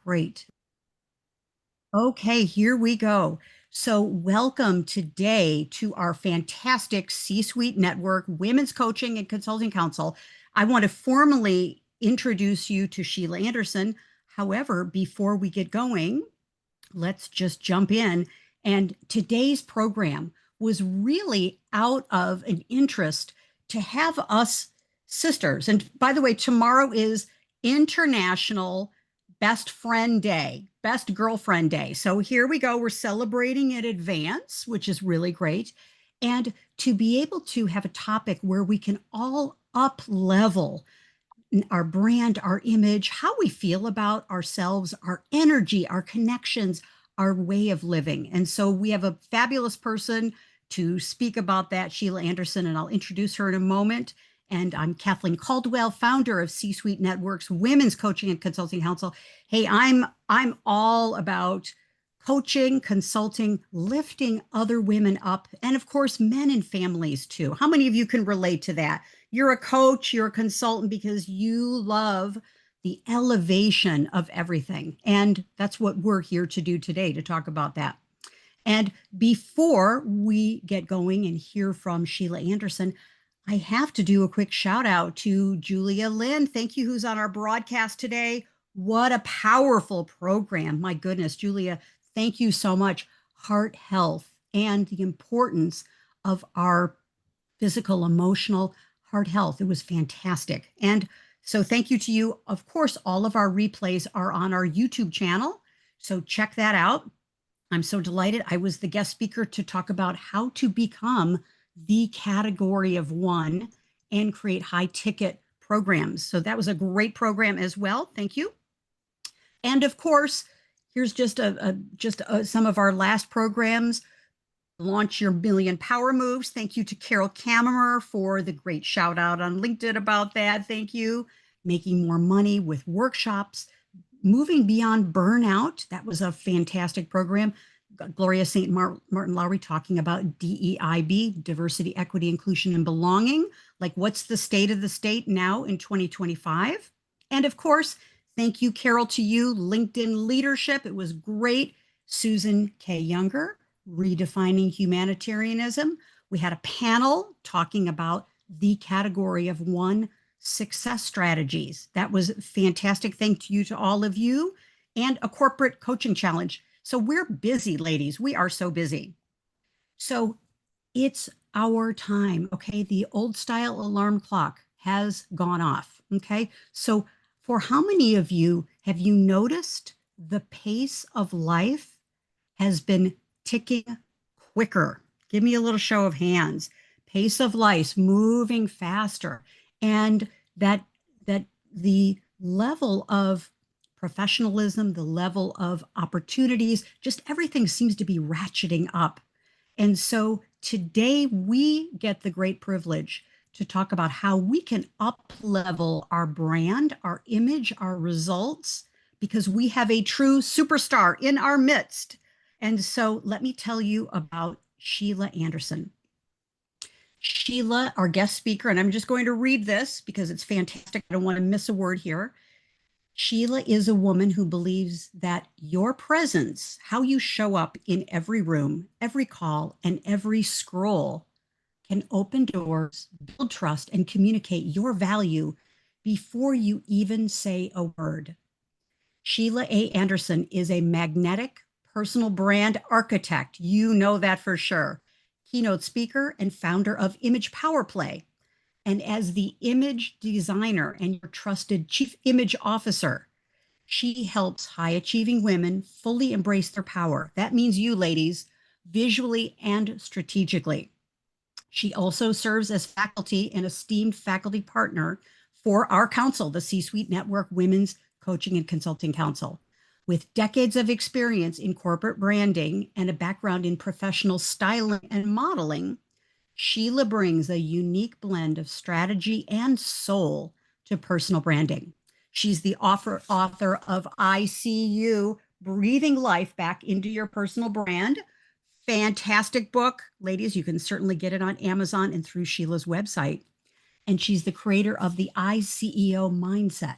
Great. Okay, here we go. So, welcome today to our fantastic C-Suite Network Women's Coaching and Consulting Council. I want to formally introduce you to Sheila Anderson. However, before we get going, let's just jump in. And today's program was really out of an interest to have us sisters. And by the way, tomorrow is International Best Friend Day, Best Girlfriend Day. So here we go. We're celebrating in advance, which is really great. And to be able to have a topic where we can all up level our brand, our image, how we feel about ourselves, our energy, our connections, our way of living. And so we have a fabulous person to speak about that, Sheila Anderson, and I'll introduce her in a moment. And I'm Kathleen Caldwell, founder of C-Suite Network's Women's Coaching and Consulting Council. Hey, I'm all about coaching, consulting, lifting other women up, and of course, men and families too. How many of you can relate to that? You're a coach, you're a consultant because you love the elevation of everything. And that's what we're here to do today, to talk about that. And before we get going and hear from Sheila Anderson, I have to do a quick shout out to Julia Lynn. Thank you, who's on our broadcast today. What a powerful program. My goodness, Julia, thank you so much. Heart health and the importance of our physical, emotional heart health. It was fantastic. And so thank you to you. Of course, all of our replays are on our YouTube channel. So check that out. I'm so delighted. I was the guest speaker to talk about how to become the category of one and create high ticket programs. So that was a great program as well. Thank you. And of course, here's just some of our last programs. Launch Your Million Power Moves. Thank you to Carol Kammerer for the great shout out on LinkedIn about that. Thank you. Making More Money with Workshops. Moving Beyond Burnout. That was a fantastic program. Gloria St. Martin Lowry talking about DEIB, diversity, equity, inclusion, and belonging. Like, what's the state of the state now in 2025? And of course, thank you, Carol, to you, LinkedIn Leadership. It was great. Susan K. Younger, Redefining Humanitarianism. We had a panel talking about the category of one, success strategies. That was fantastic. Thank you to all of you. And a corporate coaching challenge. So we're busy, ladies. We are so busy. So it's our time, okay? The old style alarm clock has gone off, okay? So for how many of you have you noticed the pace of life has been ticking quicker? Give me a little show of hands. Pace of life moving faster, and that the level of professionalism, the level of opportunities, just everything seems to be ratcheting up. And so today we get the great privilege to talk about how we can up level our brand, our image, our results, because we have a true superstar in our midst. And so let me tell you about Sheila Anderson. Sheila, our guest speaker, and I'm just going to read this because it's fantastic. I don't want to miss a word here. Sheila is a woman who believes that your presence, how you show up in every room, every call, and every scroll can open doors, build trust, and communicate your value before you even say a word. Sheila A. Anderson is a magnetic personal brand architect. You know that for sure. Keynote speaker and founder of Image Power Play. And as the image designer and your trusted chief image officer, she helps high achieving women fully embrace their power. That means you, ladies, visually and strategically. She also serves as faculty and esteemed faculty partner for our council, the C-Suite Network Women's Coaching and Consulting Council. With decades of experience in corporate branding and a background in professional styling and modeling, Sheila brings a unique blend of strategy and soul to personal branding. She's the author of I See You, Breathing Life Back into Your Personal Brand. Fantastic book. Ladies, you can certainly get it on Amazon and through Sheila's website. And she's the creator of the iCEO mindset,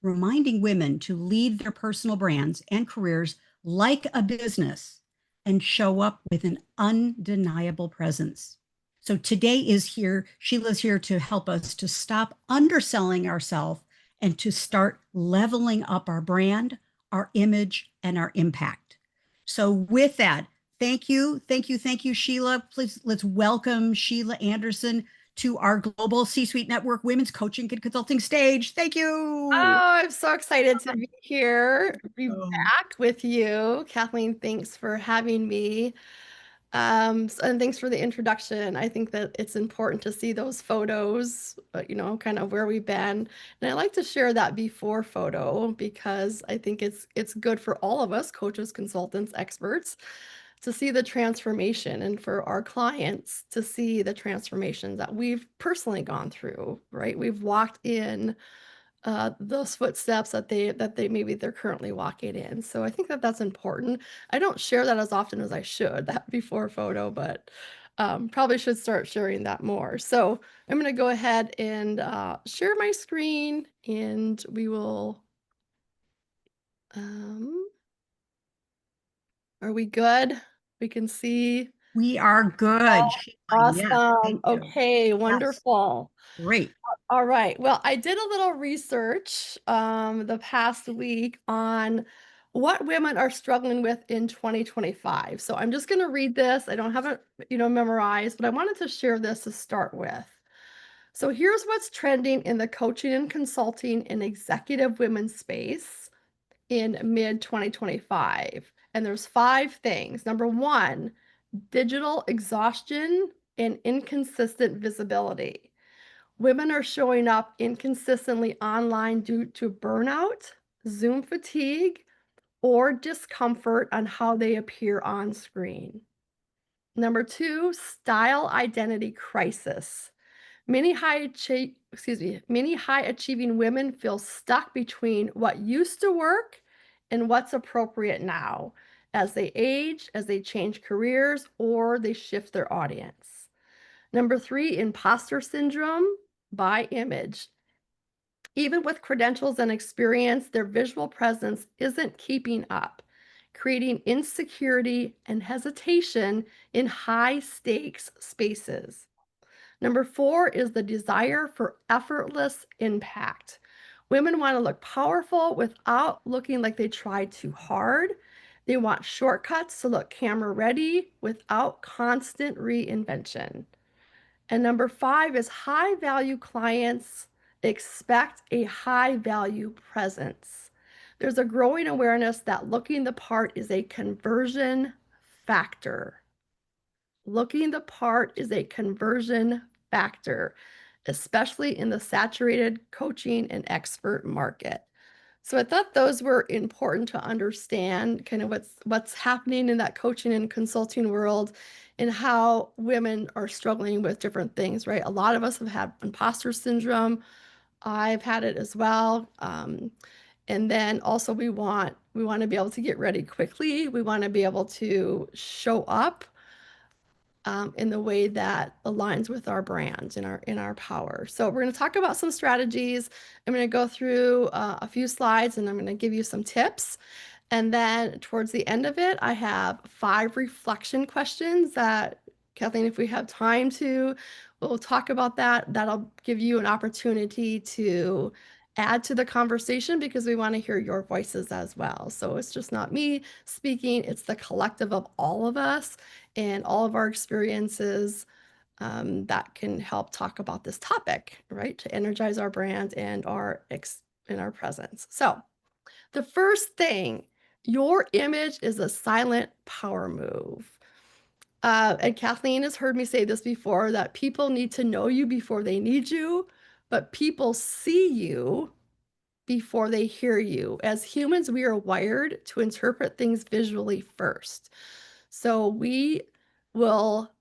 reminding women to lead their personal brands and careers like a business and show up with an undeniable presence. So today is here, Sheila's here to help us to stop underselling ourselves and to start leveling up our brand, our image, and our impact. So with that, thank you, Sheila. Please let's welcome Sheila Anderson to our global C-suite network women's coaching and consulting stage. Thank you. Oh, I'm so excited to be here, be Oh, back with you. Kathleen, thanks for having me. And thanks for the introduction. I think that it's important to see those photos, kind of where we've been. And I like to share that before photo because I think it's good for all of us, coaches, consultants, experts, to see the transformation and for our clients to see the transformation that we've personally gone through, right? We've walked in those footsteps that they maybe they're currently walking in. So I think that that's important. I don't share that as often as I should, that before photo, but probably should start sharing that more. So I'm going to go ahead and share my screen, and we will. Um, are we good? We can see. we are good, Sheila. Yes, thank Awesome. you. Okay, Yes, wonderful. great. All right. Well, I did a little research the past week on what women are struggling with in 2025. So I'm just going to read this. I don't have it, memorized, but I wanted to share this to start with. So here's what's trending in the coaching and consulting and executive women's space in mid 2025. And there's 5 things. Number 1, digital exhaustion and inconsistent visibility. Women are showing up inconsistently online due to burnout, Zoom fatigue, or discomfort on how they appear on screen. Number 2, style identity crisis. Many high achieving women feel stuck between what used to work and what's appropriate now as they age, as they change careers, or they shift their audience. Number 3, imposter syndrome by image. Even with credentials and experience, their visual presence isn't keeping up, creating insecurity and hesitation in high stakes spaces. Number 4 is the desire for effortless impact. Women want to look powerful without looking like they tried too hard. They want shortcuts to look camera ready without constant reinvention. And number 5 is high value clients expect a high value presence. There's a growing awareness that looking the part is a conversion factor. Looking the part is a conversion factor, especially in the saturated coaching and expert market. So I thought those were important to understand kind of what's happening in that coaching and consulting world and how women are struggling with different things, right? A lot of us have had imposter syndrome. I've had it as well. And then also we want to be able to get ready quickly. We want to be able to show up in the way that aligns with our brands and our power. So we're going to talk about some strategies. I'm going to go through a few slides and I'm going to give you some tips. And then towards the end of it, I have 5 reflection questions that, Kathleen, if we have time to, we'll talk about that. That'll give you an opportunity to add to the conversation because we want to hear your voices as well. So it's just not me speaking, it's the collective of all of us and all of our experiences that can help talk about this topic, right? To energize our brand and our presence. So the first thing, your image is a silent power move. And Kathleen has heard me say this before, that people need to know you before they need you, but people see you before they hear you. As humans, we are wired to interpret things visually first. So we will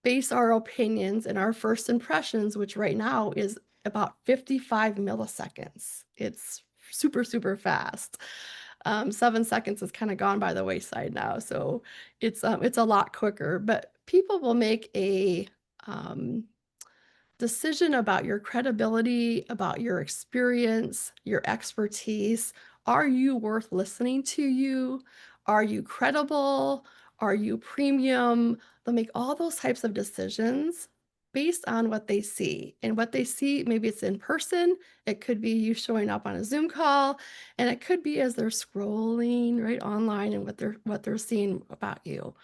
base our opinions and our first impressions, which right now is about 55 milliseconds. It's super, super fast. 7 seconds has kind of gone by the wayside now, so it's a lot quicker. But people will make a decision about your credibility, about your experience, your expertise. Are you worth listening to you? Are you credible? Are you premium? They'll make all those types of decisions based on what they see. And what they see, maybe it's in person, it could be you showing up on a Zoom call, and it could be as they're scrolling right online and what they're seeing about you.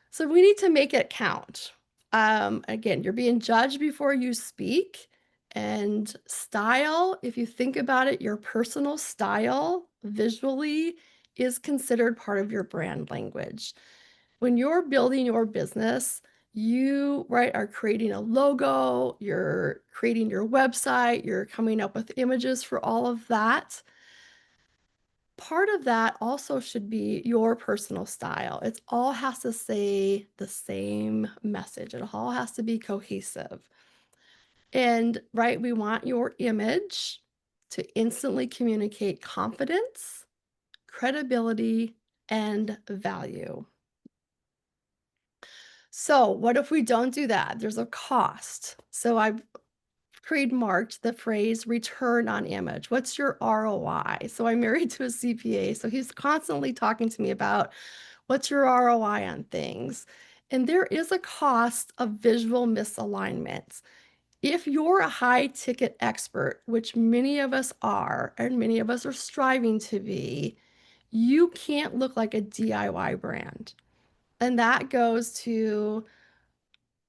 So we need to make it count. Again, you're being judged before you speak. And style, if you think about it, your personal style visually is considered part of your brand language. When you're building your business, you, right, are creating a logo, you're creating your website, you're coming up with images for all of that. Part of that also should be your personal style. It all has to say the same message. It all has to be cohesive. And right, we want your image to instantly communicate confidence, credibility, and value. So, what if we don't do that? There's a cost. So, I've trademarked the phrase return on image. What's your ROI? So I'm married to a CPA, so he's constantly talking to me about what's your ROI on things. And there is a cost of visual misalignments. If you're a high ticket expert, which many of us are, and many of us are striving to be, you can't look like a DIY brand. And that goes to,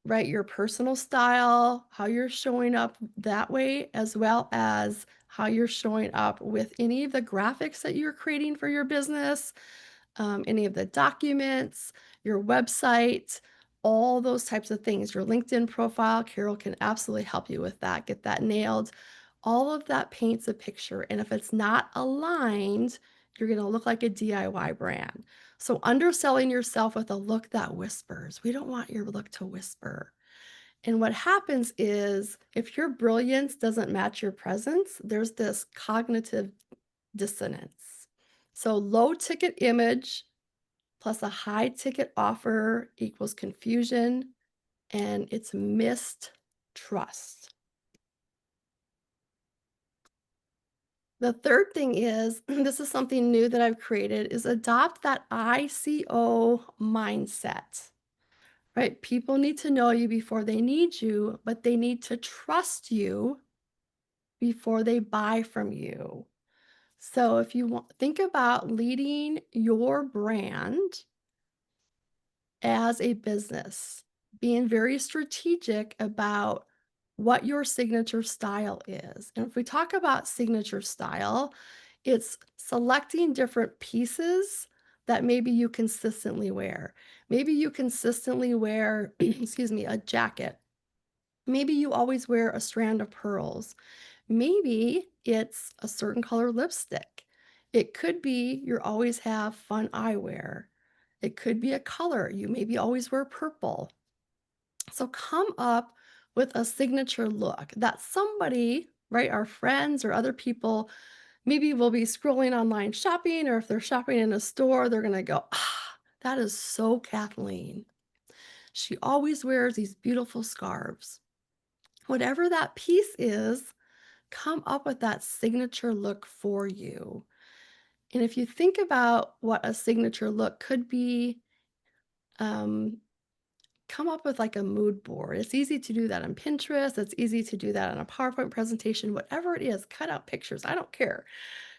right, your personal style, how you're showing up that way, as well as how you're showing up with any of the graphics that you're creating for your business, any of the documents, your website, all those types of things. Your LinkedIn profile, Carol can absolutely help you with that, get that nailed. All of that paints a picture. And if it's not aligned, you're going to look like a DIY brand. So, underselling yourself with a look that whispers. We don't want your look to whisper. And what happens is if your brilliance doesn't match your presence, there's this cognitive dissonance. So, low ticket image plus a high ticket offer equals confusion, and it's mistrust. The third thing is, this is something new that I've created, is adopt that ICO mindset, right? People need to know you before they need you, but they need to trust you before they buy from you. So if you want, think about leading your brand as a business, being very strategic about what your signature style is. And if we talk about signature style, it's selecting different pieces that maybe you consistently wear. Maybe you consistently wear, excuse me, a jacket. Maybe you always wear a strand of pearls. Maybe it's a certain color lipstick. It could be you always have fun eyewear. It could be a color. You maybe always wear purple. So come up with a signature look that somebody, right, our friends or other people, maybe will be scrolling online shopping, or if they're shopping in a store, they're going to go, ah, that is so Kathleen. She always wears these beautiful scarves. Whatever that piece is, come up with that signature look for you. And if you think about what a signature look could be, um, come up with like a mood board. It's easy to do that on Pinterest. It's easy to do that on a PowerPoint presentation, whatever it is, cut out pictures. I don't care.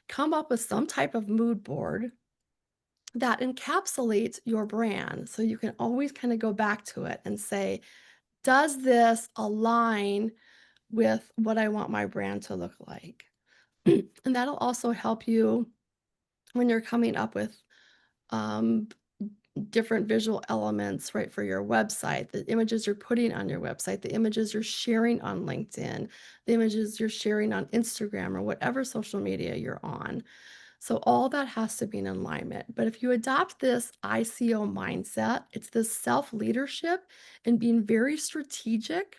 Come up with some type of mood board that encapsulates your brand. So you can always kind of go back to it and say, does this align with what I want my brand to look like? And that'll also help you when you're coming up with um, different visual elements, right, for your website, the images you're putting on your website, the images you're sharing on LinkedIn, the images you're sharing on Instagram or whatever social media you're on. So all that has to be in alignment. But if you adopt this ICO mindset, it's this self-leadership and being very strategic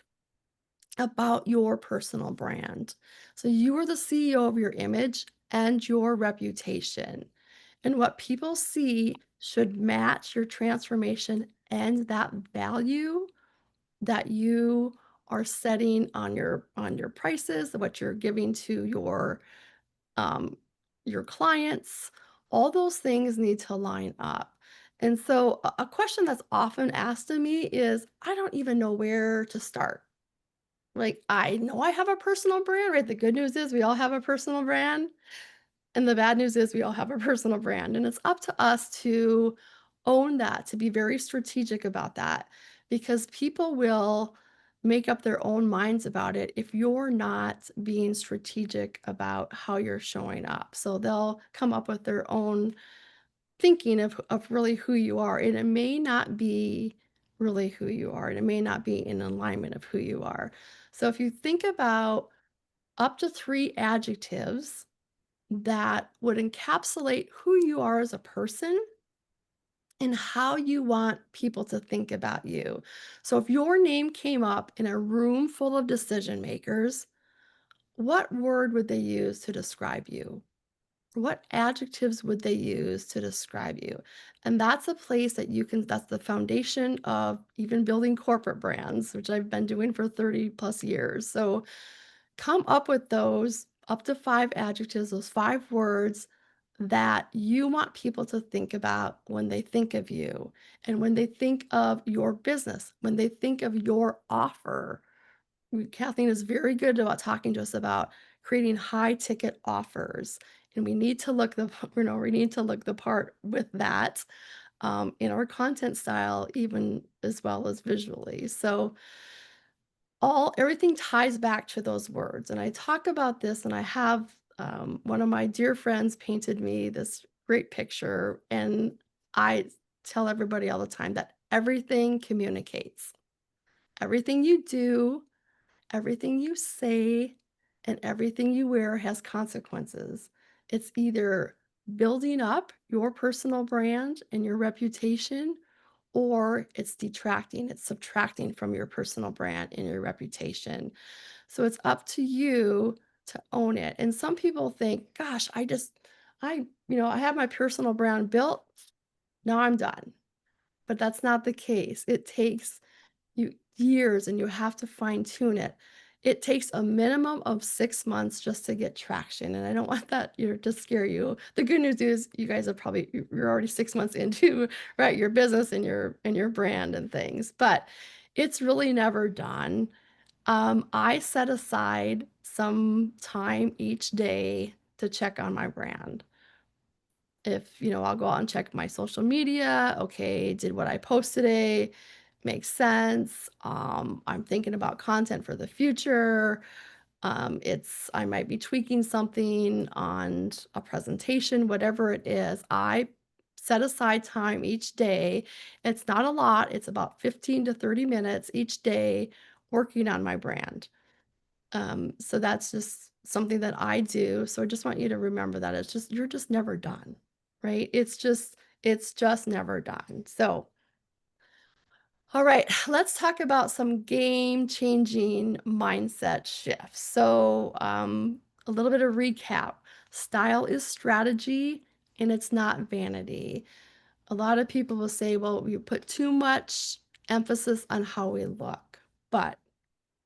about your personal brand. So you are the CEO of your image and your reputation. And what people see should match your transformation and that value that you are setting on your prices, what you're giving to um, your clients, all those things need to line up. And so, a question that's often asked of me is, I don't even know where to start. Like, I know I have a personal brand, right? The good news is we all have a personal brand. And the bad news is we all have a personal brand, and it's up to us to own that, to be very strategic about that, because people will make up their own minds about it if you're not being strategic about how you're showing up. So they'll come up with their own thinking of really who you are, and it may not be really who you are, and it may not be in alignment of who you are. So if you think about up to 3 adjectives that would encapsulate who you are as a person and how you want people to think about you. So, if your name came up in a room full of decision makers, what word would they use to describe you? What adjectives would they use to describe you? And that's a place that you can, that's the foundation of even building corporate brands, which I've been doing for 30 plus years. So, come up with those up to 5 adjectives, those 5 words that you want people to think about when they think of you and when they think of your business, when they think of your offer. Kathleen is very good about talking to us about creating high ticket offers. And we need to look the we need to look the part with that in our content style, even as well as visually. So all everything ties back to those words, and I talk about this, and I have, one of my dear friends painted me this great picture, and I tell everybody all the time that everything communicates. Everything you do, everything you say, and everything you wear has consequences. It's either building up your personal brand and your reputation, or it's detracting, it's subtracting from your personal brand and your reputation. So it's up to you to own it. And some people think, gosh, I have my personal brand built. Now I'm done. But that's not the case. It takes you years and you have to fine tune it. It takes a minimum of 6 months just to get traction, and I don't want that, to scare you. The good news is you guys are probably you're already 6 months into, right, your business and your brand and things, but it's really never done. I set aside some time each day to check on my brand. If, I'll go out and check my social media. Okay, did what I post today make sense? I'm thinking about content for the future. I might be tweaking something on a presentation, whatever it is. I set aside time each day. It's not a lot, it's about 15 to 30 minutes each day working on my brand. So that's just something that I do. So I just want you to remember that you're just never done, right? It's just never done. So, all right, let's talk about some game-changing mindset shifts. So, a little bit of recap. Style is strategy and it's not vanity. A lot of people will say, well, we put too much emphasis on how we look, but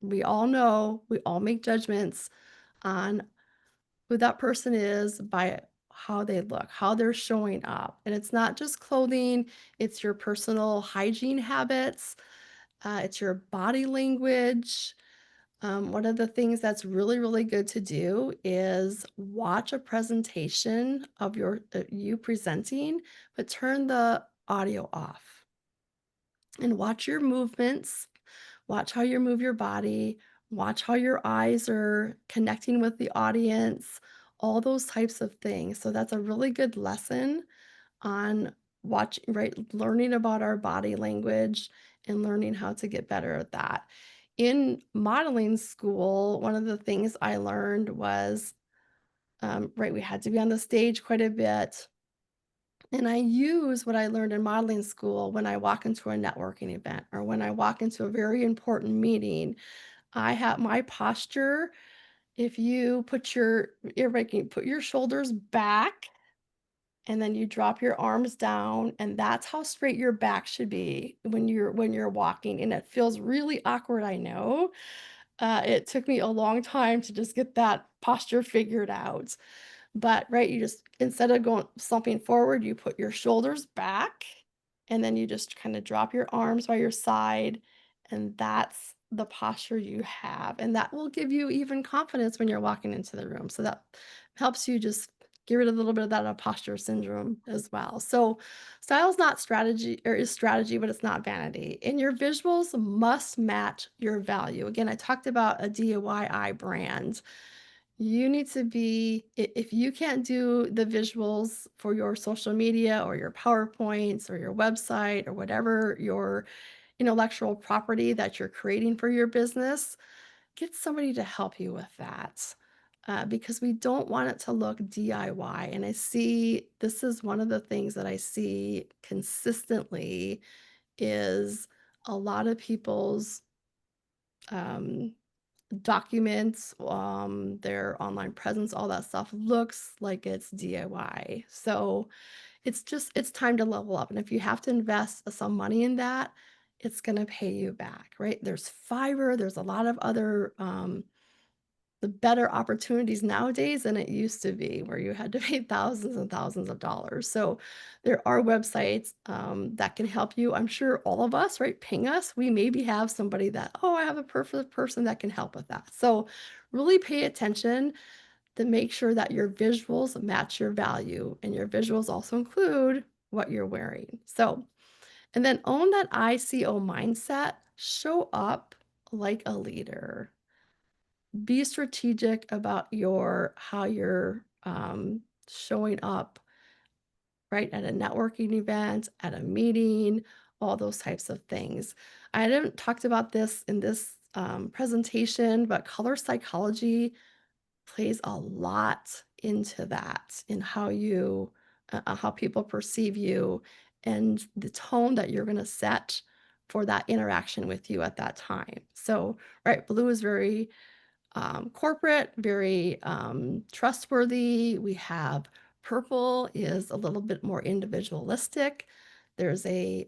we all know, we all make judgments on who that person is by how they look, how they're showing up. And it's not just clothing, it's your personal hygiene habits, it's your body language. One of the things that's really, really good to do is watch a presentation of you presenting, but turn the audio off and watch your movements. Watch how you move your body, watch how your eyes are connecting with the audience, all those types of things. So that's a really good lesson on right, learning about our body language and learning how to get better at that. In modeling school, one of the things I learned was, right, we had to be on the stage quite a bit. And I use what I learned in modeling school when I walk into a networking event or when I walk into a very important meeting. I have my posture. If you put your Everybody can put your shoulders back and then you drop your arms down, and that's how straight your back should be when you're walking, and it feels really awkward, I know. It took me a long time to just get that posture figured out. But, right, you just instead of going slumping forward, you put your shoulders back, and then you just kinda drop your arms by your side, and that's the posture you have, and that will give you even confidence when you're walking into the room, so that helps you just get rid of a little bit of that posture syndrome as well. So, style is not strategy or is strategy, but it's not vanity, and your visuals must match your value. Again, I talked about a DIY brand. You need to be if you can't do the visuals for your social media or your PowerPoints or your website or whatever your intellectual property that you're creating for your business, get somebody to help you with that. Because we don't want it to look DIY. And I see this is one of the things that I see consistently is a lot of people's um, documents, their online presence, all that stuff looks like it's DIY. So it's time to level up. And if you have to invest some money in that, it's going to pay you back, right? There's Fiverr, there's a lot of other the better opportunities nowadays than it used to be, where you had to pay thousands and thousands of dollars. So there are websites that can help you. I'm sure all of us, right, ping us. We maybe have somebody that, oh, I have a perfect person that can help with that. So really pay attention to make sure that your visuals match your value, and your visuals also include what you're wearing. So, and then own that ICO mindset. Show up like a leader. Be strategic about your how you're showing up, right, at a networking event, at a meeting, all those types of things. I haven't talked about this in this presentation, but color psychology plays a lot into that, in how you how people perceive you, and the tone that you're going to set for that interaction with you at that time. So, right, blue is very corporate, very trustworthy. We have purple is a little bit more individualistic. There's a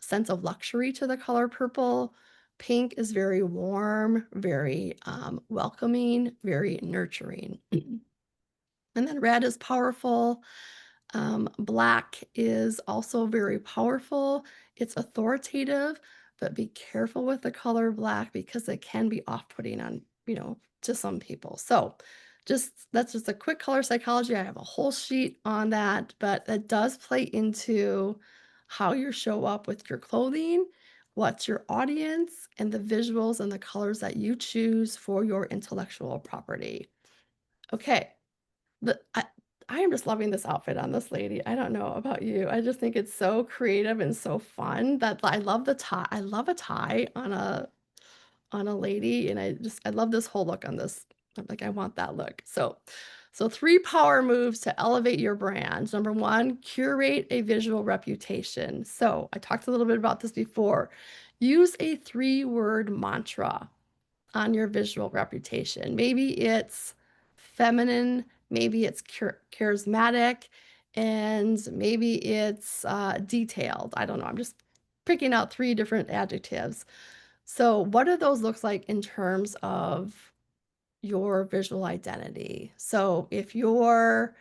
sense of luxury to the color purple. Pink is very warm, very welcoming, very nurturing. And then red is powerful. Black is also very powerful. It's authoritative, but be careful with the color black because it can be off-putting on, to some people. So just that's just a quick color psychology. I have a whole sheet on that, but that does play into how you show up with your clothing, what's your audience, and the visuals and the colors that you choose for your intellectual property. Okay, but I am just loving this outfit on this lady. I don't know about you. I just think it's so creative and so fun that I love the tie. I love a tie on a lady, and I love this whole look on this. I'm like, I want that look. So three power moves to elevate your brand. Number one, curate a visual reputation. So I talked a little bit about this before. Use a three-word mantra on your visual reputation. Maybe it's feminine, maybe it's charismatic, and maybe it's detailed. I don't know. I'm just picking out three different adjectives. So, what do those look like in terms of your visual identity? So, if you're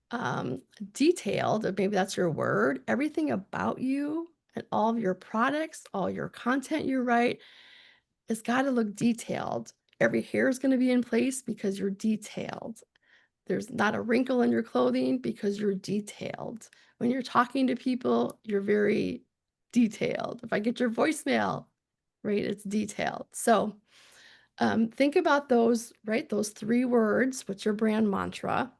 um, detailed, or maybe that's your word, everything about you and all of your products, all your content you write, it's gotta look detailed. Every hair is gonna be in place because you're detailed. There's not a wrinkle in your clothing because you're detailed. When you're talking to people, you're very detailed. If I get your voicemail, right, it's detailed. So, think about those, right, those 3 words. What's your brand mantra?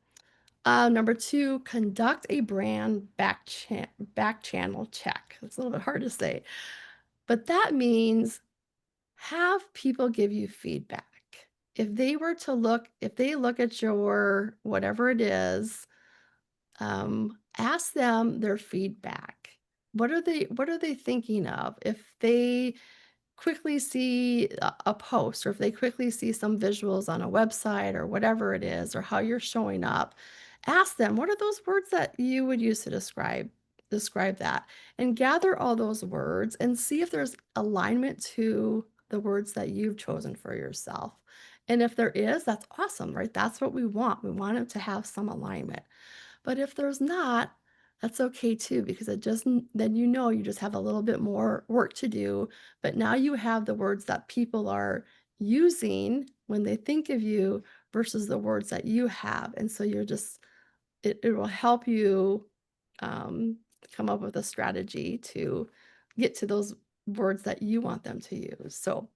Number 2, conduct a brand back channel check. It's a little bit hard to say, but that means have people give you feedback. If they look at your whatever it is, ask them their feedback. What are they thinking of? If they quickly see a post, or if they quickly see some visuals on a website or whatever it is, or how you're showing up, ask them, what are those words that you would use to describe that? And gather all those words and see if there's alignment to the words that you've chosen for yourself. And if there is, that's awesome, right? That's what we want. We want it to have some alignment. But if there's not, that's okay too, because then you just have a little bit more work to do. But now you have the words that people are using when they think of you versus the words that you have. And so it will help you um, come up with a strategy to get to those words that you want them to use. So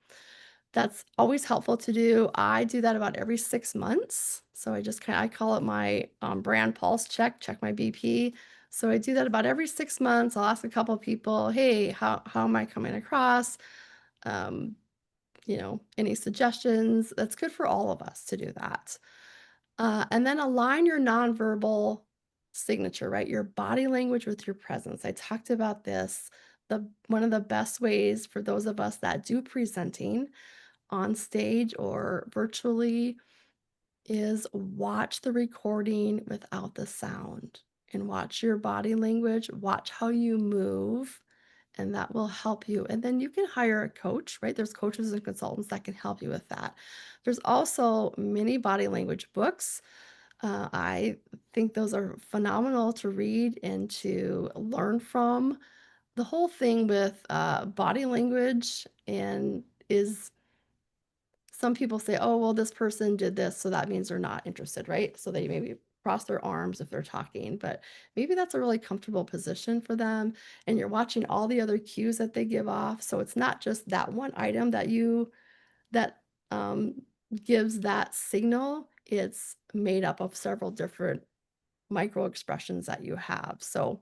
that's always helpful to do. I do that about every 6 months. So I call it my, brand pulse check my BP. So I do that about every 6 months. I'll ask a couple of people, "Hey, how am I coming across?" Um, any suggestions? That's good for all of us to do that. And then align your nonverbal signature, right? Your body language with your presence. I talked about this. One of the best ways for those of us that do presenting on stage or virtually is watch the recording without the sound and watch your body language, watch how you move, and that will help you. And then you can hire a coach, right? There's coaches and consultants that can help you with that. There's also many body language books. I think those are phenomenal to read and to learn from. The whole thing with body language and is some people say, oh, well, this person did this, so that means they're not interested, right? So they maybe cross their arms if they're talking, but maybe that's a really comfortable position for them. And you're watching all the other cues that they give off. So it's not just that one item that um, gives that signal. It's made up of several different micro expressions that you have. So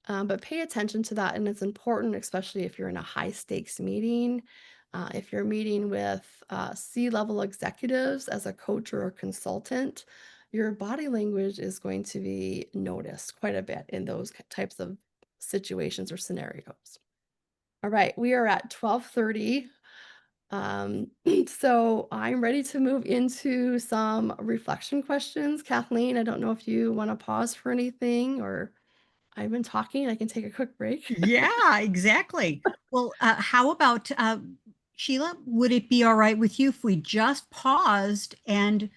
but pay attention to that, and it's important, especially if you're in a high stakes meeting. If you're meeting with C-level executives as a coach or a consultant, your body language is going to be noticed quite a bit in those types of situations or scenarios. All right, we are at 12:30. So I'm ready to move into some reflection questions. Kathleen, I don't know if you want to pause for anything or I've been talking, I can take a quick break. Yeah, exactly. Well, how about Sheila? Would it be all right with you if we just paused and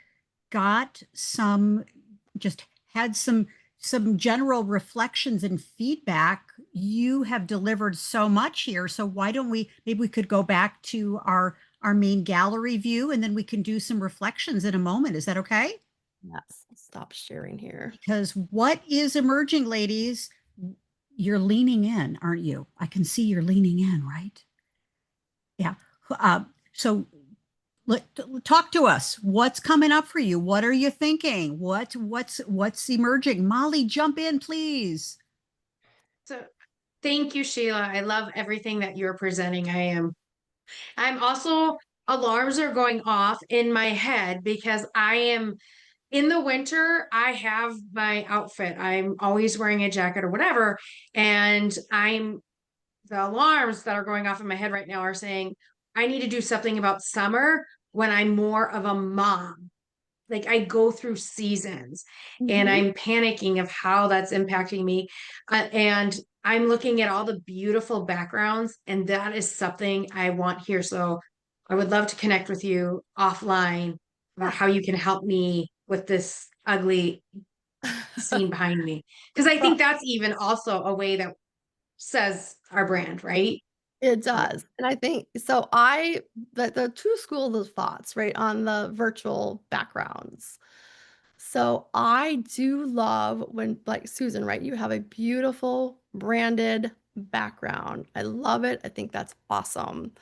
got just had some general reflections and feedback? You have delivered so much here, so why don't maybe we could go back to our main gallery view and then we can do some reflections in a moment. Is that okay? Yes, stop sharing here. Because what is emerging, ladies? You're leaning in, aren't you? I can see you're leaning in, right? Yeah. So talk to us. What's coming up for you? What are you thinking? What's emerging? Molly, jump in, please. So thank you, Sheila. I love everything that you're presenting. I'm also, alarms are going off in my head because I am in the winter, I have my outfit. I'm always wearing a jacket or whatever. And the alarms that are going off in my head right now are saying, I need to do something about summer when I'm more of a mom. Like I go through seasons and Mhm. I'm panicking of how that's impacting me. And I'm looking at all the beautiful backgrounds, and that is something I want here. So I would love to connect with you offline about Yeah. how you can help me with this ugly scene behind me. Because I think Well, that's even also a way that says our brand, right? it Yeah. does, and I think so the 2 schools of thoughts, right, on the virtual backgrounds. So I do love when like Susan, right? You have a beautiful branded background. I love it. I think that's awesome.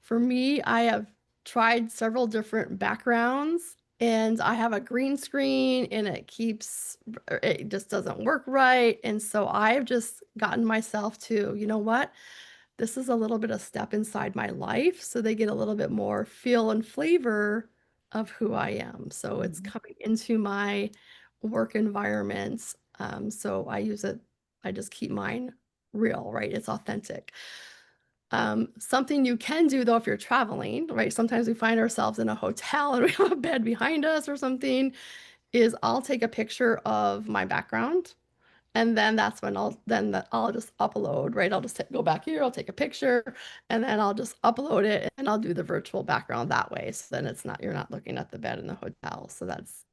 For me, I have tried several different backgrounds and I have a green screen and it just doesn't work right. And so I've just gotten myself to, you know what? This is a little bit of step inside my life so they get a little bit more feel and flavor of who I am. So it's Mhm. coming into my work environments. So I just keep mine real, right? It's authentic. Something you can do though if you're traveling, right? Sometimes we find ourselves in a hotel and we have a bed behind us or something is I'll take a picture of my background, and then that's when I'll just upload, right? I'll just go back here, I'll take a picture, and then I'll just upload it, and I'll do the virtual background that way. So then you're not looking at the bed in the hotel. So that's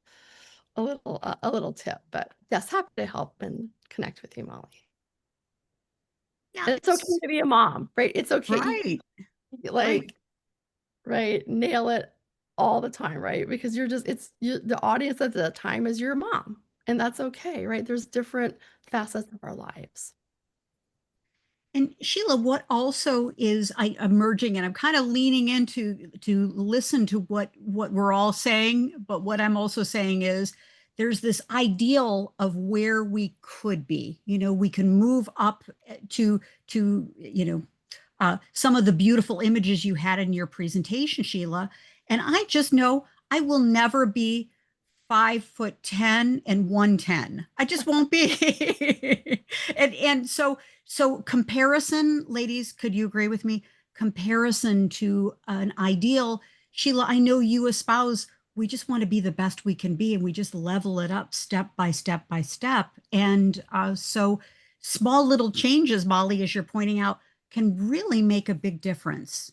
a little tip. But yes, happy to help and connect with you, Molly. Yeah, And it's okay to be a mom, right? It's okay. right. Like, right, nail it all the time, right? Because the audience at the time is your mom, and that's okay, right? There's different facets of our lives. And Sheila, what also is emerging, and I'm kind of leaning into to listen to what we're all saying, but what I'm also saying is there's this ideal of where we could be. We can move up to some of the beautiful images you had in your presentation, Sheila. And I just know I will never be 5'10" and 110. I just won't be. and so comparison, ladies, could you agree with me? Comparison to an ideal, Sheila, I know you espouse we just want to be the best we can be and we just level it up step by step by step. And so small little changes, Molly, as you're pointing out, can really make a big difference.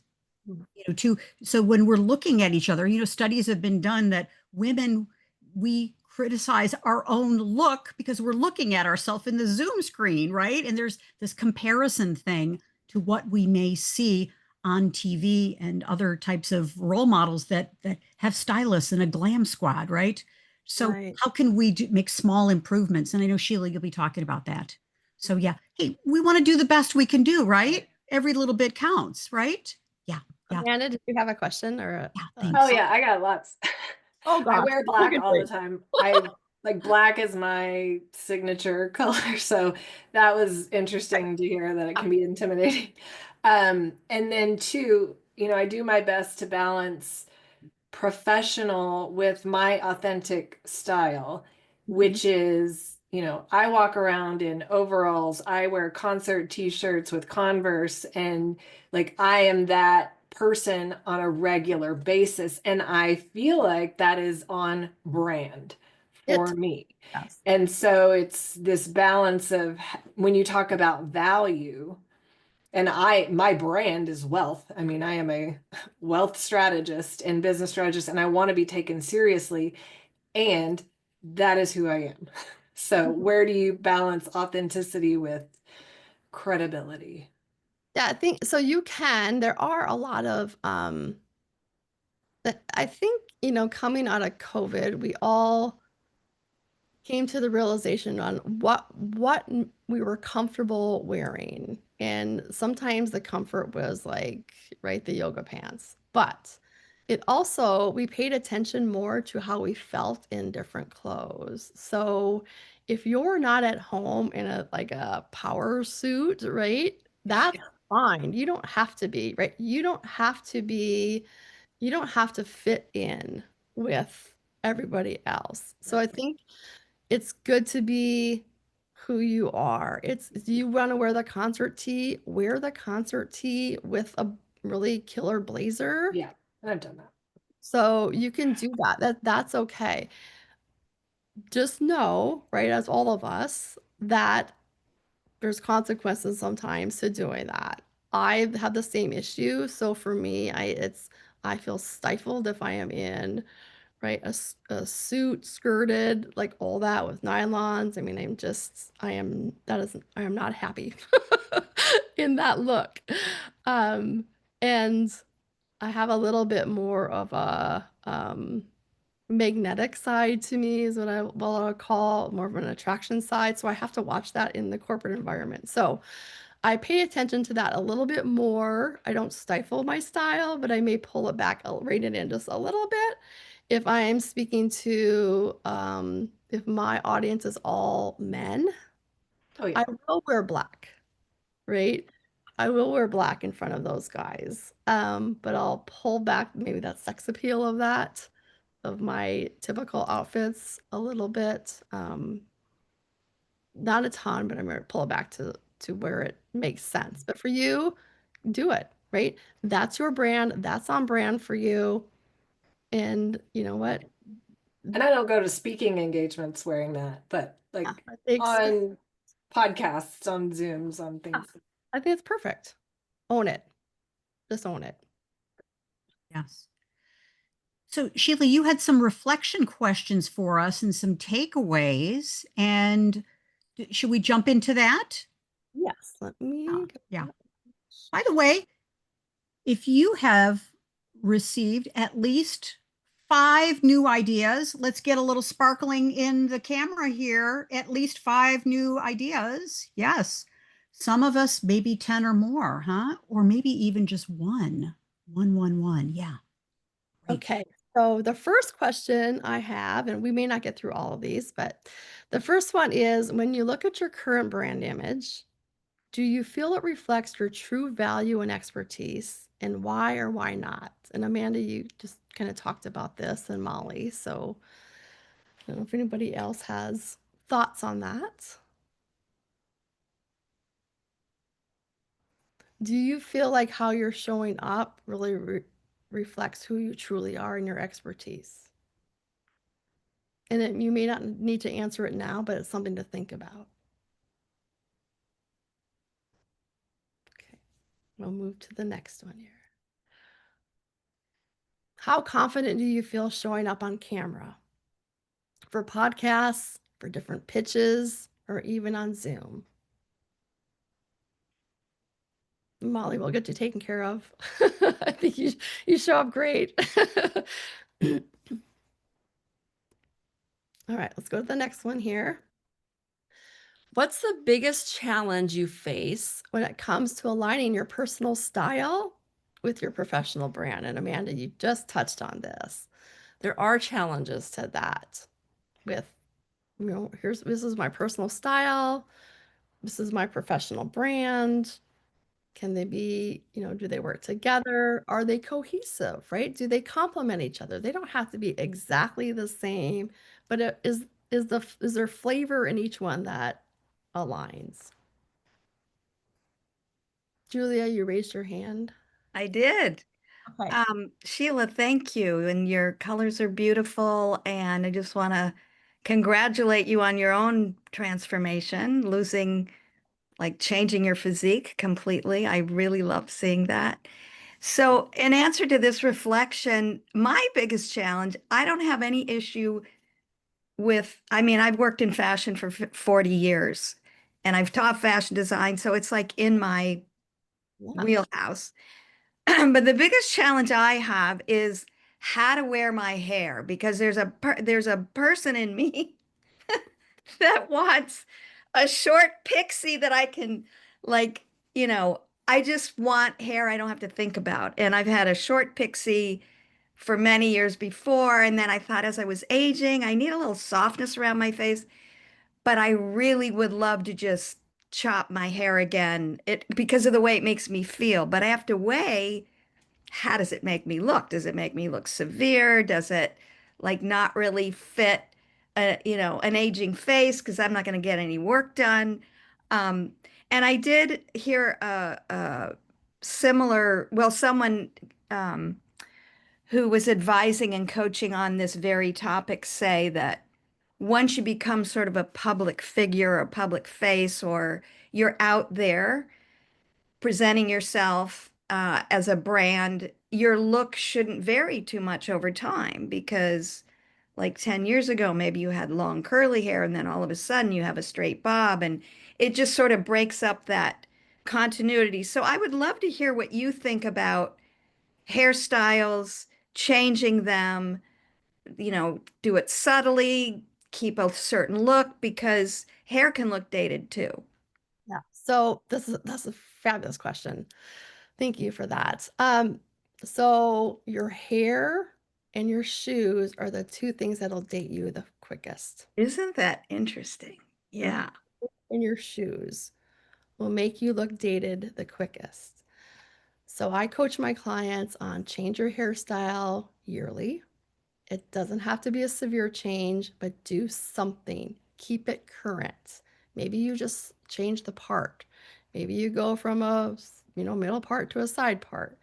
So when we're looking at each other, studies have been done that women, we criticize our own look because we're looking at ourselves in the Zoom screen, right? And there's this comparison thing to what we may see on TV and other types of role models that have stylists and a glam squad, right? So Right. how can we make small improvements? And I know Sheila, you'll be talking about that. So yeah, hey, we want to do the best we can do, right? Every little bit counts, right? Yeah, yeah, Amanda, did you have a question or yeah. Oh Thanks. yeah, I got lots. oh I gosh, wear oh, black good all the grief. time. I like black is my signature color, so that was interesting to hear that it can be intimidating. And then two, I do my best to balance professional with my authentic style, which is, I walk around in overalls, I wear concert t-shirts with Converse, and like I am that person on a regular basis. And I feel like that is on brand for It, me. yes. And so it's this balance of when you talk about value, and my brand is wealth. I mean, I am a wealth strategist and business strategist, and I want to be taken seriously. And that is who I am. So, where do you balance authenticity with credibility? Yeah, I think so. There are a lot of, I think, coming out of COVID, we all came to the realization on what we were comfortable wearing. And sometimes the comfort was like, right, the yoga pants. But it also, we paid attention more to how we felt in different clothes. So if you're not at home in a power suit, right, that's fine. You don't have to be, right? You don't have to fit in with everybody else. So I think it's good to be who you are. You want to wear the concert tee, wear the concert tee with a really killer blazer. Yeah, I've done that. So you can do that. That's okay. Just know, right, as all of us, that there's consequences sometimes to doing that. I've had the same issue. So for me, I feel stifled if I am in right? A suit, skirted, like all that with nylons. I mean, I am not happy in that look. And I have a little bit more of a magnetic side to me is what I'll call more of an attraction side. So I have to watch that in the corporate environment. So I pay attention to that a little bit more. I don't stifle my style, but I may pull it back, I'll rein it in just a little bit. If I am speaking to, if my audience is all men, Oh yeah. I will wear black, right? I will wear black in front of those guys. But I'll pull back maybe that sex appeal of my typical outfits a little bit. Not a ton, but I'm gonna pull it back to where it makes sense. But for you, do it, right? That's your brand. That's on brand for you. And you know what? And I don't go to speaking engagements wearing that, but Yeah, like I think on podcasts, on Zooms, on yeah, things. I think it's perfect. Own it. Just own it. Yes. So, Sheila, you had some reflection questions for us and some takeaways. And should we jump into that? Yes. Let me go Yeah. back. By the way, if you have received at least 5 new ideas, let's get a little sparkling in the camera here. At least 5 new ideas. Yes. Some of us, maybe 10 or more, huh? Or maybe even just one. One, one, one. Yeah. Great. Okay. So the first question I have, and we may not get through all of these, but the first one is when you look at your current brand image, do you feel it reflects your true value and expertise, and why or why not? And Amanda, you just kind of talked about this, and Molly. So I don't know if anybody else has thoughts on that. Do you feel like how you're showing up really reflects who you truly are and your expertise? And you may not need to answer it now, but it's something to think about. Okay, we'll move to the next one here. How confident do you feel showing up on camera for podcasts, for different pitches, or even on Zoom? Molly will get you taken care of. I think you show up great. All right, let's go to the next one here. What's the biggest challenge you face when it comes to aligning your personal style with your professional brand? And Amanda, you just touched on this. There are challenges to that with, this is my personal style, this is my professional brand. Can they be, do they work together? Are they cohesive, right? Do they complement each other? They don't have to be exactly the same, but is there flavor in each one that aligns? Julia, you raised your hand. I did. Okay. Sheila, thank you. And your colors are beautiful. And I just want to congratulate you on your own transformation, changing your physique completely. I really love seeing that. So, in answer to this reflection, my biggest challenge, I don't have any issue I mean, I've worked in fashion for 40 years and I've taught fashion design. So it's like in my Yeah. wheelhouse. But the biggest challenge I have is how to wear my hair because there's a person in me that wants a short pixie that I can like, I just want hair I don't have to think about. And I've had a short pixie for many years before, and then I thought as I was aging, I need a little softness around my face, but I really would love to just chop my hair again. It because of the way it makes me feel, but I have to weigh how does it make me look? Does it make me look severe? Does it like not really fit, an aging face because I'm not going to get any work done? Um, and I did hear a similar, well, someone um, who was advising and coaching on this very topic say that once you become sort of a public figure, a public face, or you're out there presenting yourself as a brand, your look shouldn't vary too much over time because, like 10 years ago, maybe you had long curly hair and then all of a sudden you have a straight bob, and it just sort of breaks up that continuity. So I would love to hear what you think about hairstyles, changing them, do it subtly, keep a certain look because hair can look dated too. Yeah. So that's a fabulous question. Thank you for that. So your hair and your shoes are the two things that'll date you the quickest. Isn't that interesting? Your Yeah. and your shoes will make you look dated the quickest. So I coach my clients on change your hairstyle yearly. It doesn't have to be a severe change, but do something. Keep it current. Maybe you just change the part. Maybe you go from a, middle part to a side part.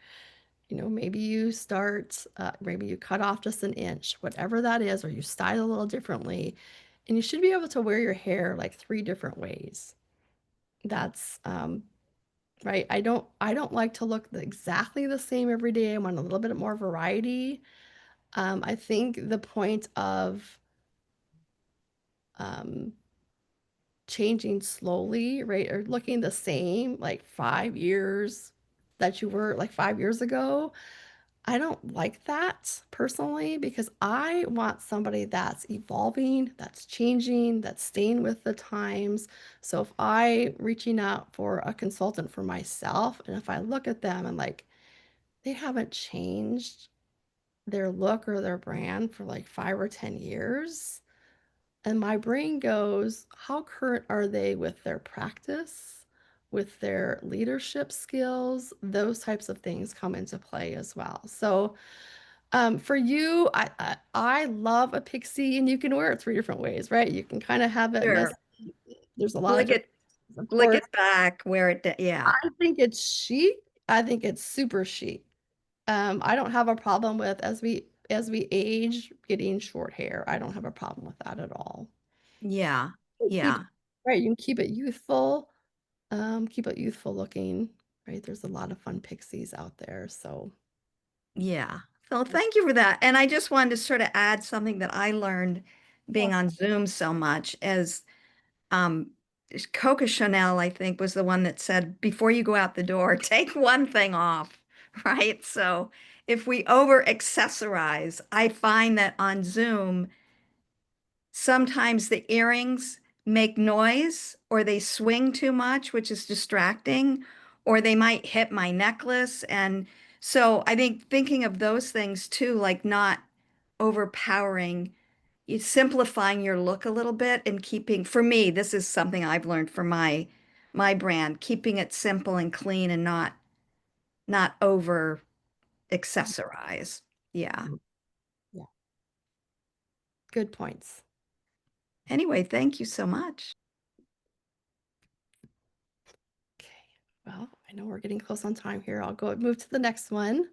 Maybe you start, maybe you cut off just an inch, whatever that is, or you style a little differently. And you should be able to wear your hair like 3 different ways. That's right. I don't like to look exactly the same every day. I want a little bit more variety. I think the point of um, changing slowly, right, or looking the same like 5 years that you were like 5 years ago, I don't like that personally because I want somebody that's evolving, that's changing, that's staying with the times. So if I reaching out for a consultant for myself, and if I look at them and like they haven't changed their look or their brand for like 5 or 10 years, and my brain goes, how current are they with their practice, with their leadership skills? Those types of things come into play as well. So for you, I love a pixie, and you can wear it 3 different ways, right? You can kind of have it messy. Sure. There's a lot of Flick different, it, of flick course. it back, wear it. Yeah. I think it's chic. I think it's super chic. I don't have a problem with as we age getting short hair. I don't have a problem with that at all. Yeah. Keep Yeah. right. You can keep it youthful looking. Right. There's a lot of fun pixies out there. So Yeah. So thank you for that. And I just wanted to sort of add something that I learned being yes. on Zoom so much as um Coco Chanel, I think, was the one that said, before you go out the door, take one thing off, right? So if we over accessorize, I find that on Zoom, sometimes the earrings make noise or they swing too much, which is distracting, or they might hit my necklace. And so I think thinking of those things too, like not overpowering, simplifying your look a little bit and keeping, for me, this is something I've learned for my brand, keeping it simple and clean and not over accessorize. Yeah. Yeah. Good points. Anyway, thank you so much. Okay. Well, I know we're getting close on time here. I'll go move to the next one.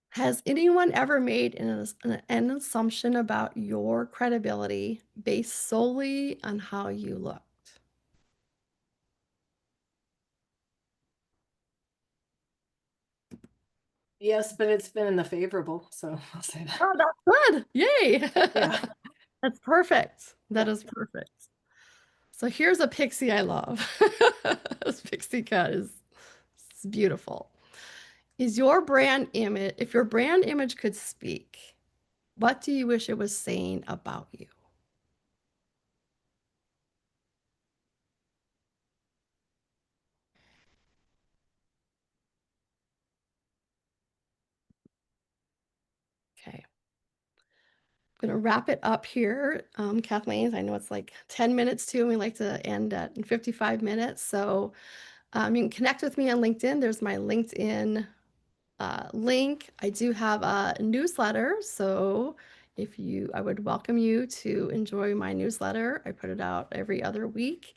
Has anyone ever made an assumption about your credibility based solely on how you looked? Yes, but it's been in the favorable, so I'll say that. Oh, that's good. Yay. Yeah. That's perfect. That Yeah. is perfect. So here's a pixie I love. This pixie cut is it's beautiful. Is your brand image, if your brand image could speak, what do you wish it was saying about you? Okay. I'm going to wrap it up here, Kathleen. I know it's like 10 minutes too, and we like to end at in 55 minutes. So you can connect with me on LinkedIn. There's my LinkedIn link. I do have a newsletter, so I would welcome you to enjoy my newsletter. I put it out every other week,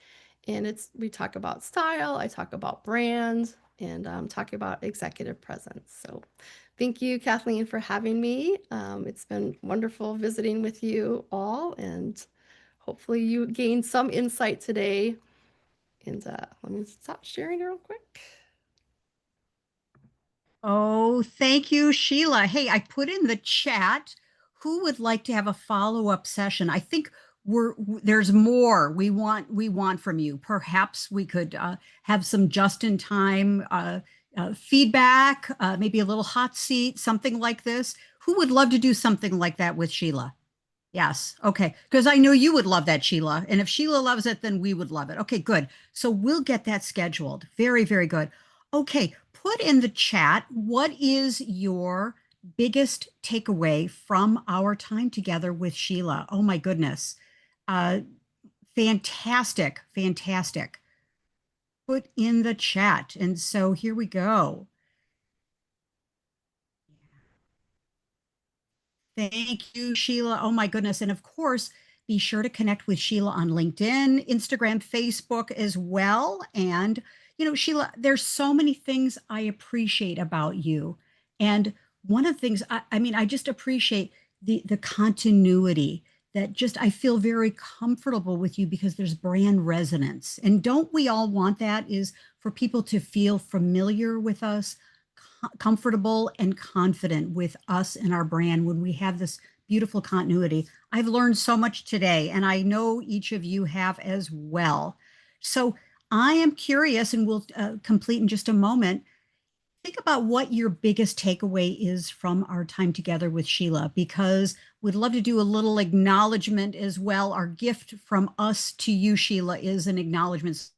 and we talk about style, I talk about brand, and talk about executive presence. So thank you, Kathleen, for having me. It's been wonderful visiting with you all, and hopefully you gained some insight today. And let me stop sharing real quick. Oh, thank you, Sheila. Hey, I put in the chat who would like to have a follow-up session. I think there's more we want from you. Perhaps we could have some just-in-time feedback, maybe a little hot seat, something like this. Who would love to do something like that with Sheila? Yes. Okay. Because I know you would love that, Sheila. And if Sheila loves it, then we would love it. Okay, good. So we'll get that scheduled. Very, very good. Okay. Put in the chat, what is your biggest takeaway from our time together with Sheila? Oh my goodness. Uh, fantastic. Fantastic. Put in the chat. And so here we go. Thank you, Sheila. Oh my goodness. And of course, be sure to connect with Sheila on LinkedIn, Instagram, Facebook as well. And Sheila, there's so many things I appreciate about you. And one of the things, I just appreciate the continuity that just I feel very comfortable with you because there's brand resonance. And don't we all want that is for people to feel familiar with us, comfortable and confident with us and our brand when we have this beautiful continuity. I've learned so much today, and I know each of you have as well. So I am curious, and we'll complete in just a moment. Think about what your biggest takeaway is from our time together with Sheila, because we'd love to do a little acknowledgement as well. Our gift from us to you, Sheila, is an acknowledgement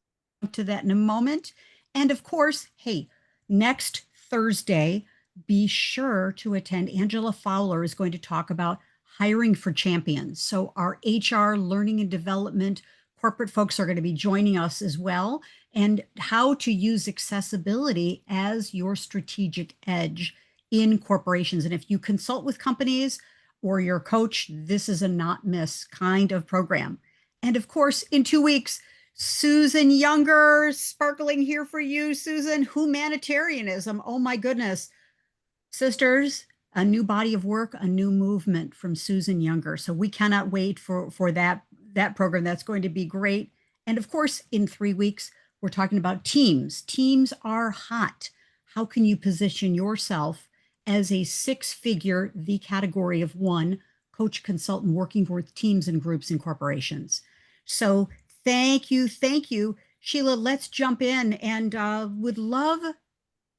to that in a moment. And of course, hey, next Thursday, be sure to attend. Angela Fowler is going to talk about hiring for champions. So our HR learning and development corporate folks are going to be joining us as well, and how to use accessibility as your strategic edge in corporations. And if you consult with companies or your coach, this is a not miss kind of program. And of course, in 2 weeks, Susan Younger, sparkling here for you, Susan. Humanitarianism. Oh my goodness. Sisters, a new body of work, a new movement from Susan Younger. So we cannot wait for that program. That's going to be great. And of course, in 3 weeks, we're talking about teams. Teams are hot. How can you position yourself as a six-figure, the category of one, coach consultant working with teams and groups and corporations? So thank you. Thank you. Sheila, let's jump in and would love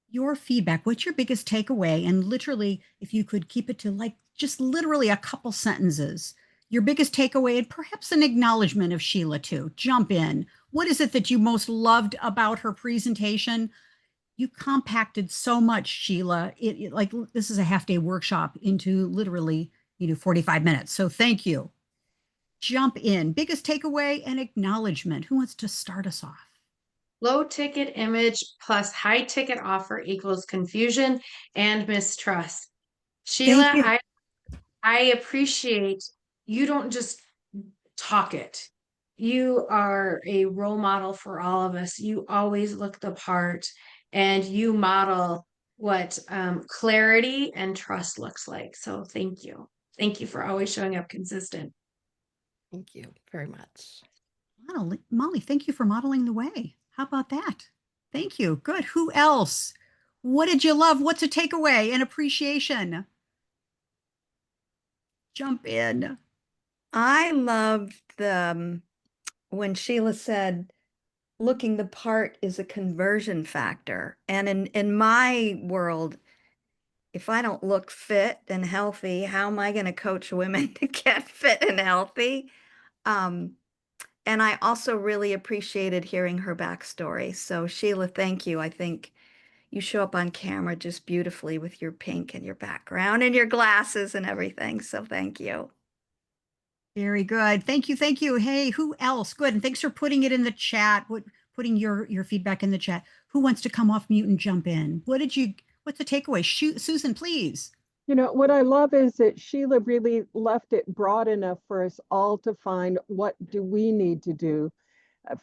your feedback. What's your biggest takeaway? And literally, if you could keep it to like just literally a couple sentences, your biggest takeaway, and perhaps an acknowledgement of Sheila too. Jump in. What is it that you most loved about her presentation? You compacted so much, Sheila. Like this is a half day workshop into literally, 45 minutes. So thank you. Jump in. Biggest takeaway and acknowledgement. Who wants to start us off? Low ticket image plus high ticket offer equals confusion and mistrust. Thank Sheila, you. I appreciate you don't just talk it. You are a role model for all of us. You always look the part and you model what clarity and trust looks like. So thank you. Thank you for always showing up consistent. Thank you very much. Molly, thank you for modeling the way. How about that? Thank you. Good. Who else? What did you love? What's a takeaway and appreciation? Jump in. I loved when Sheila said, looking the part is a conversion factor. And in my world, if I don't look fit and healthy, how am I going to coach women to get fit and healthy? And I also really appreciated hearing her backstory. So Sheila, thank you. I think you show up on camera just beautifully with your pink and your background and your glasses and everything. So thank you. Very good. Thank you. Thank you. Hey, who else? Good. And thanks for putting it in the chat, putting your feedback in the chat. Who wants to come off mute and jump in? What's the takeaway? Susan, please. What I love is that Sheila really left it broad enough for us all to find what do we need to do.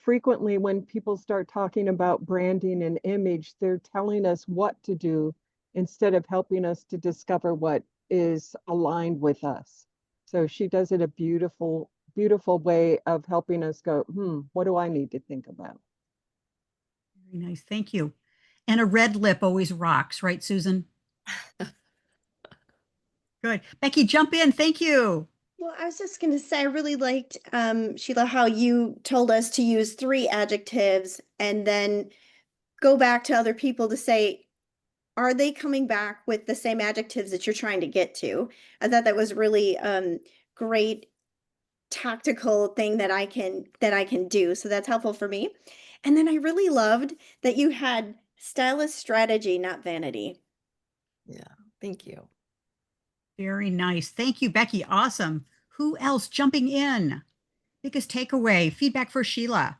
Frequently, when people start talking about branding and image, they're telling us what to do instead of helping us to discover what is aligned with us. So she does it a beautiful, beautiful way of helping us go, what do I need to think about? Very nice. Thank you. And a red lip always rocks, right, Susan? Good. Becky, jump in. Thank you. Well, I was just going to say, I really liked, Sheila, how you told us to use 3 adjectives and then go back to other people to say, are they coming back with the same adjectives that you're trying to get to? I thought that was really great tactical thing that I can do. So that's helpful for me. And then I really loved that you had stylist strategy, not vanity. Yeah, thank you. Very nice. Thank you, Becky. Awesome. Who else jumping in? Biggest takeaway, feedback for Sheila.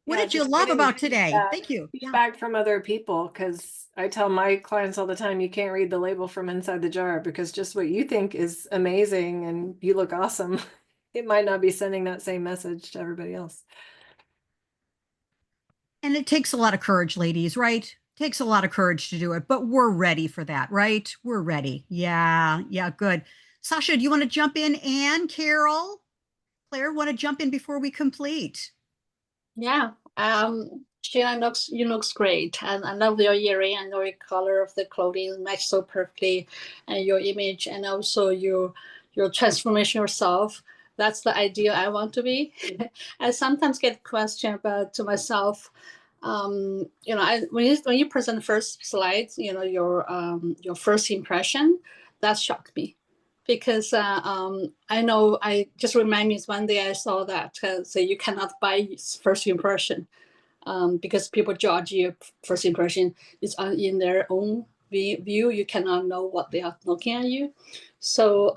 What Yeah, did you just love getting about today? Thank you. Yeah. feedback from other people, because I tell my clients all the time, you can't read the label from inside the jar, because just what you think is amazing and you look awesome, it might not be sending that same message to everybody else. And it takes a lot of courage, ladies, right? Takes a lot of courage to do it, but we're ready for that, right? We're ready. Yeah, yeah, good. Sasha, do you want to jump in? And Carol, Claire, want to jump in before we complete? Yeah. Sheila looks great, and I love your earring and your color of the clothing match so perfectly, and your image, and also your transformation yourself. That's the ideal I want to be. I sometimes get question about to myself. When you present the first slides, your first impression, that shocked me because I know I just remind me one day I saw that so you cannot buy first impression because people judge your first impression is in their own view. You cannot know what they are looking at you. So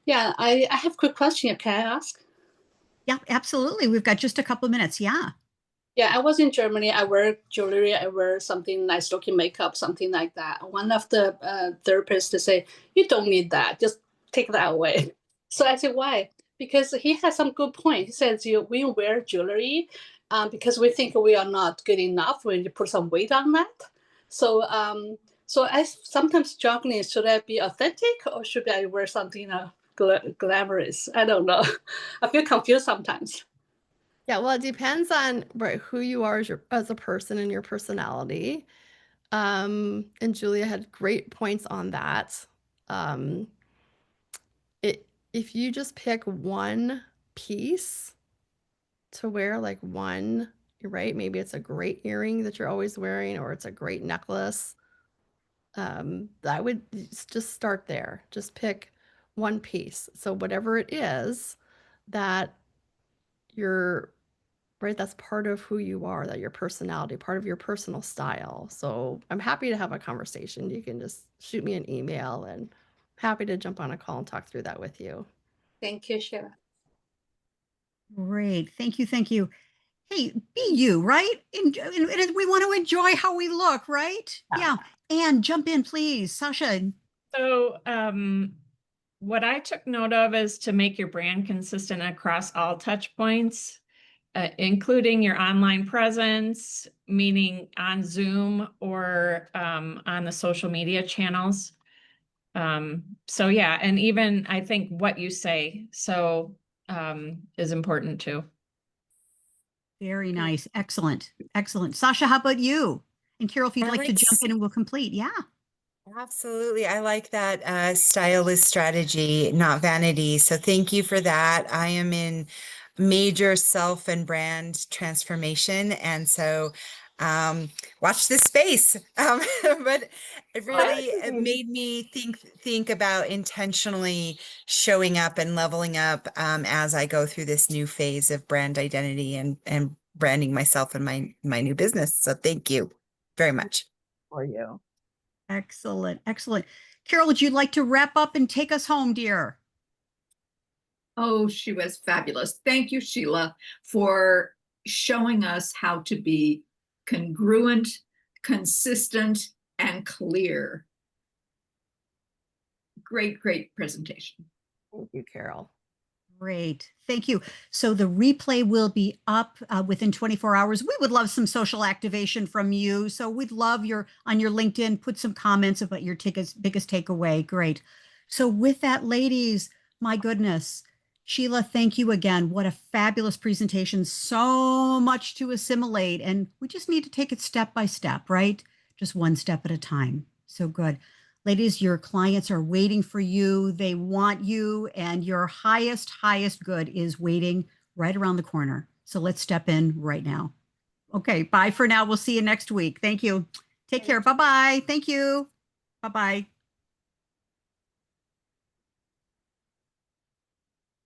yeah, I have a quick question. Can I ask? Yeah, absolutely. We've got just a couple of minutes. Yeah. Yeah, I was in Germany. I wear jewelry. I wear something nice looking makeup, something like that. One of the therapists to say, you don't need that. Just take that away. So I said, why? Because he has some good point. He says, we wear jewelry because we think we are not good enough when you put some weight on that. So so I sometimes juggling, should I be authentic or should I wear something glamorous? I don't know. I feel confused sometimes. Yeah, well, it depends on who you are as a person and your personality. And Julia had great points on that. Um, if you just pick one piece to wear, like one, you're right, maybe it's a great earring that you're always wearing, or it's a great necklace. I would just start there. Just pick one piece. So whatever it is that you're right, that's part of who you are, that your personality, part of your personal style. So I'm happy to have a conversation. You can just shoot me an email and happy to jump on a call and talk through that with you. Thank you, Sheila. Great. Thank you. Thank you. Hey, be you, right? And we want to enjoy how we look, right? Yeah. And jump in, please. Sasha. So, what I took note of is to make your brand consistent across all touch points, including your online presence, meaning on Zoom or on the social media channels. So yeah, and even I think what you say is important too. Very nice. Excellent. Excellent. Sasha, how about you? And Carol, if you'd like to jump in and we'll complete. Yeah. Absolutely. I like that style is strategy, not vanity. So thank you for that. I am in major self and brand transformation. And so watch this space. But it really made me think about intentionally showing up and leveling up as I go through this new phase of brand identity and branding myself and my new business. So thank you very much. For you. Excellent. Excellent. Carol, would you like to wrap up and take us home, dear? Oh, she was fabulous. Thank you, Sheila, for showing us how to be congruent, consistent, and clear. Great, great presentation. Thank you, Carol. Great. Thank you. So the replay will be up within 24 hours. We would love some social activation from you. So we'd love on your LinkedIn, put some comments about your biggest takeaway. Great. So with that, ladies, my goodness, Sheila, thank you again. What a fabulous presentation. So much to assimilate. And we just need to take it step by step, right? Just one step at a time. So good. Ladies, your clients are waiting for you. They want you, and your highest good is waiting right around the corner. So let's step in right now. Okay, bye for now. We'll see you next week. Thank you. Take care. Bye-bye. Thank you. Bye-bye.